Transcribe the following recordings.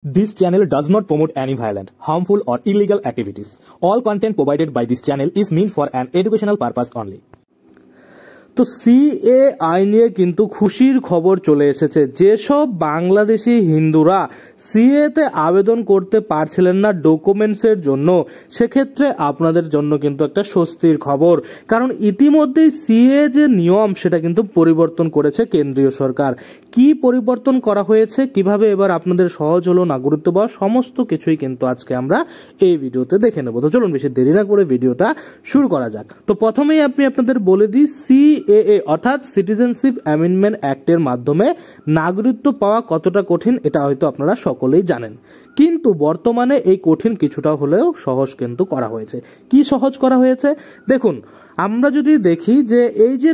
This channel does not promote any violent, harmful, or illegal activities. All content provided by this channel is meant for an educational purpose only. তো সিএআই নিয়ে কিন্তু খুশির খবর চলে এসেছে। যেসব বাংলাদেশি হিন্দুরা সিএতে আবেদন করতে পারছিলেন না ডকুমেন্টসের জন্য, সেক্ষেত্রে আপনাদের জন্য কিন্তু একটা স্বস্তির খবর, কারণ ইতিমধ্যেই সিএ যে নিয়ম সেটা কিন্তু পরিবর্তন করেছে কেন্দ্রীয় সরকার। কি পরিবর্তন করা হয়েছে, কিভাবে এবার আপনাদের সহজ হলো নাগরিকত্ব পাওয়া, সমস্ত কিছুই কিন্তু আজকে আমরা এই ভিডিওতে দেখে নেব। তো চলুন বেশি দেরি না করে ভিডিওটা শুরু করা যাক। তো প্রথমেই আমি আপনাদের বলে দিই, সিএএ অর্থাৎ সিটিজেনশিপ অ্যামেন্ডমেন্ট অ্যাক্টের মাধ্যমে নাগরিকত্ব পাওয়া কতটা কঠিন এটা হয়তো আপনারা সকলেই জানেন, কিন্তু বর্তমানে এই কঠিন কিছুটা হলেও সহজ কিন্তু করা হয়েছে। কি সহজ করা হয়েছে দেখুন, আমরা যদি দেখি যে এই যে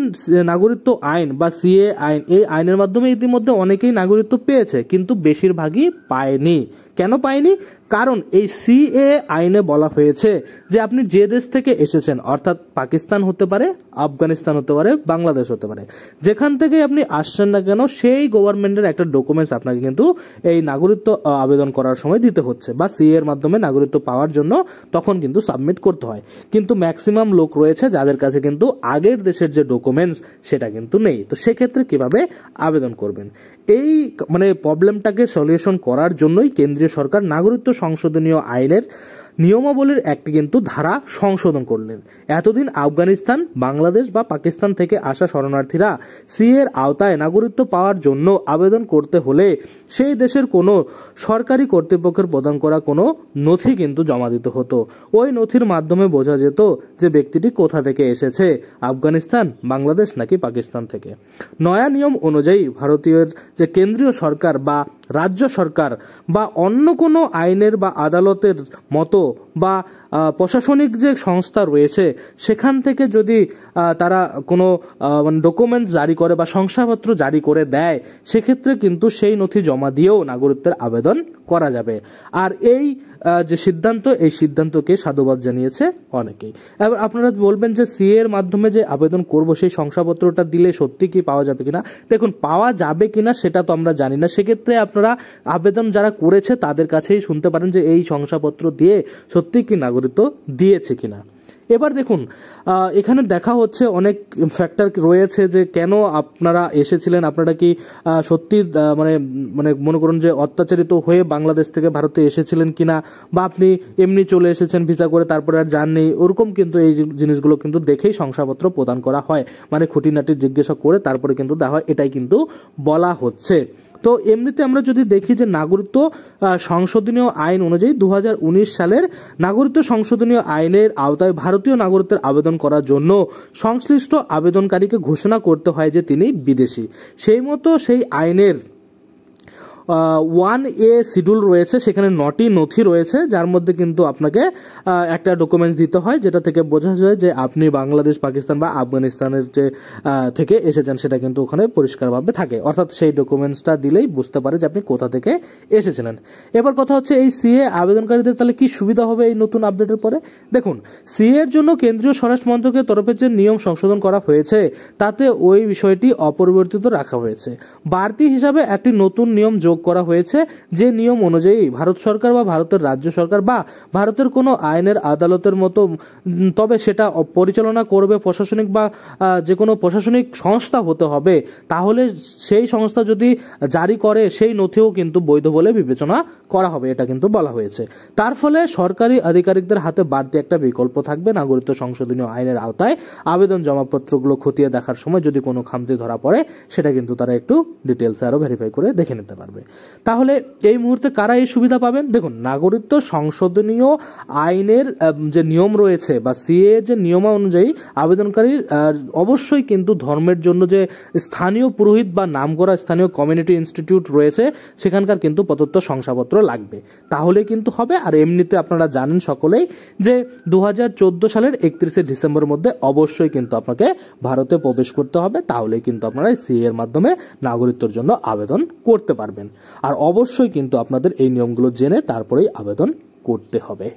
নাগরিকত্ব আইন বা সিএ আইন, এই আইনের মাধ্যমে ইতিমধ্যে অনেকেই নাগরিকত্ব পেয়েছে, কিন্তু বেশিরভাগই পায়নি। কেন পায়নি? কারণ এই সিএ আইনে বলা হয়েছে যে আপনি যে দেশ থেকে এসেছেন, অর্থাৎ পাকিস্তান হতে পারে, আফগানিস্তান হতে পারে, বাংলাদেশ হতে পারে, যেখান থেকে আপনি আসছেন না কেন সেই গভর্নমেন্টের একটা ডকুমেন্টস আপনাকে কিন্তু এই নাগরিকত্ব আবেদন করার সময় দিতে হচ্ছে, বা সিএ এর মাধ্যমে নাগরিকত্ব পাওয়ার জন্য তখন কিন্তু সাবমিট করতে হয়। কিন্তু ম্যাক্সিমাম লোক রয়েছে যাদের কাছে কিন্তু আগের দেশের যে ডকুমেন্টস সেটা কিন্তু নেই। তো সেক্ষেত্রে কিভাবে আবেদন করবেন, এই প্রবলেমটাকে সলিউশন করার জন্যই কেন্দ্রীয় সরকার নাগরিকত্ব সংশোধনীয় আইনের নিয়মাবলীর একটি কিন্তু ধারা সংশোধন করলেন। এতদিন আফগানিস্তান, বাংলাদেশ বা পাকিস্তান থেকে আসা শরণার্থীরা সিএ এর আওতায় নাগরিকত্ব পাওয়ার জন্য আবেদন করতে হলে সেই দেশের কোনো সরকারি কর্তৃপক্ষের প্রদান করা কোনো নথি কিন্তু জমা দিতে হতো। ওই নথির মাধ্যমে বোঝা যেত যে ব্যক্তিটি কোথা থেকে এসেছে, আফগানিস্তান, বাংলাদেশ নাকি পাকিস্তান থেকে। নয়া নিয়ম অনুযায়ী ভারতীয় যে কেন্দ্রীয় সরকার বা রাজ্য সরকার বা অন্য কোনো আইনের বা আদালতের মতো বা প্রশাসনিক যে সংস্থা রয়েছে সেখান থেকে যদি তারা কোনো ডকুমেন্টস জারি করে বা শংসাপত্র জারি করে দেয়, সেক্ষেত্রে কিন্তু সেই নথি জমা দিয়েও নাগরিকত্বের আবেদন করা যাবে। আর এই যে সিদ্ধান্ত, এই সিদ্ধান্তকে সাধুবাদ জানিয়েছে অনেকেই। এবার আপনারা বলবেন যে সিএ এর মাধ্যমে যে আবেদন করব সেই শংসাপত্রটা দিলে সত্যি কি পাওয়া যাবে কিনা? দেখুন, পাওয়া যাবে কিনা সেটা তো আমরা জানি না। সেক্ষেত্রে আপনারা আবেদন যারা করেছে তাদের কাছেই শুনতে পারেন যে এই শংসাপত্র দিয়ে সত্যি কি নাগরিকত্ব দিয়েছে কিনা। এবার দেখুন, এখানে দেখা হচ্ছে অনেক ফ্যাক্টর রয়েছে যে কেন আপনারা এসেছিলেন, আপনারা কি সত্যি মনে করুন যে অত্যাচারিত হয়ে বাংলাদেশ থেকে ভারতে এসেছিলেন কিনা, বা আপনি এমনি চলে এসেছেন ভিসা করে তারপরে আর যাননি, ওরকম কিন্তু এই জিনিসগুলো কিন্তু দেখেই শংসাপত্র প্রদান করা হয়, খুঁটিনাটি জিজ্ঞাসা করে তারপরে কিন্তু দেওয়া হয়, এটাই কিন্তু বলা হচ্ছে। তো এমনিতে আমরা যদি দেখি যে নাগরিকত্ব সংশোধনীয় আইন অনুযায়ী 2019 সালের নাগরিকত্ব সংশোধনীয় আইনের আওতায় ভারতীয় নাগরিকত্বের আবেদন করার জন্য সংশ্লিষ্ট আবেদনকারীকে ঘোষণা করতে হয় যে তিনি বিদেশি। সেই মতো সেই আইনের 1A শিডিউল রয়েছে, সেখানে 9টি নথি রয়েছে, যার মধ্যে কিন্তু আপনাকে একটা ডকুমেন্টস দিতে হয় যেটা থেকে বোঝা যায় যে আপনি বাংলাদেশ, পাকিস্তান বা আফগানিস্তানের যে থেকে এসেছেন সেটা কিন্তু ওখানে পরিষ্কারভাবে থাকে, অর্থাৎ সেই ডকুমেন্টসটা দিলেই বুঝতে পারে যে আপনি কোথা থেকে এসেছিলেন। এবার কথা হচ্ছে এই সিএ আবেদনকারীদের তাহলে কি সুবিধা হবে এই নতুন আপডেটের পরে? দেখুন, সিএ এর জন্য কেন্দ্রীয় স্বরাষ্ট্র মন্ত্রকের তরফে যে নিয়ম সংশোধন করা হয়েছে তাতে ওই বিষয়টি অপরিবর্তিত রাখা হয়েছে। বাড়তি হিসাবে একটি নতুন নিয়ম যোগ করা হয়েছে, যে নিয়ম অনুযায়ী ভারত সরকার বা ভারতের রাজ্য সরকার বা ভারতের কোনো আইনের আদালতের মতো, তবে সেটা পরিচালনা করবে প্রশাসনিক বা যে কোনো প্রশাসনিক সংস্থা হতে হবে, তাহলে সেই সংস্থা যদি জারি করে সেই নথিও কিন্তু বৈধ বলে বিবেচনা করা হবে, এটা কিন্তু বলা হয়েছে। তার ফলে সরকারি আধিকারিকদের হাতে বাড়তি একটা বিকল্প থাকবে নাগরিকত্ব সংশোধনীয় আইনের আওতায় আবেদন জমাপত্রগুলো খতিয়ে দেখার সময় যদি কোনো খামতি ধরা পড়ে, সেটা কিন্তু তারা একটু ডিটেলসে আরো ভেরিফাই করে দেখে নিতে পারবে। তাহলে এই মুহূর্তে কারা এই সুবিধা পাবেন? দেখুন, নাগরিকত্ব সংশোধনীয় আইনের যে নিয়ম রয়েছে বা সিএ যে নিয়ম অনুযায়ী আবেদনকারীর অবশ্যই কিন্তু ধর্মের জন্য যে স্থানীয় পুরোহিত বা নামকরা স্থানীয় কমিউনিটি ইনস্টিটিউট রয়েছে সেখানকার কিন্তু প্রদত্ত শংসাপত্র লাগবে, তাহলে কিন্তু হবে। আর এমনিতে আপনারা জানেন সকলেই যে 2014 সালের 31শে ডিসেম্বরের মধ্যে অবশ্যই কিন্তু আপনাকে ভারতে প্রবেশ করতে হবে, তাহলে কিন্তু আপনারা সিএ এর মাধ্যমে নাগরিকত্বের জন্য আবেদন করতে পারবেন। আর অবশ্যই কিন্তু আপনাদের এই নিয়মগুলো জেনে তারপরেই আবেদন করতে হবে।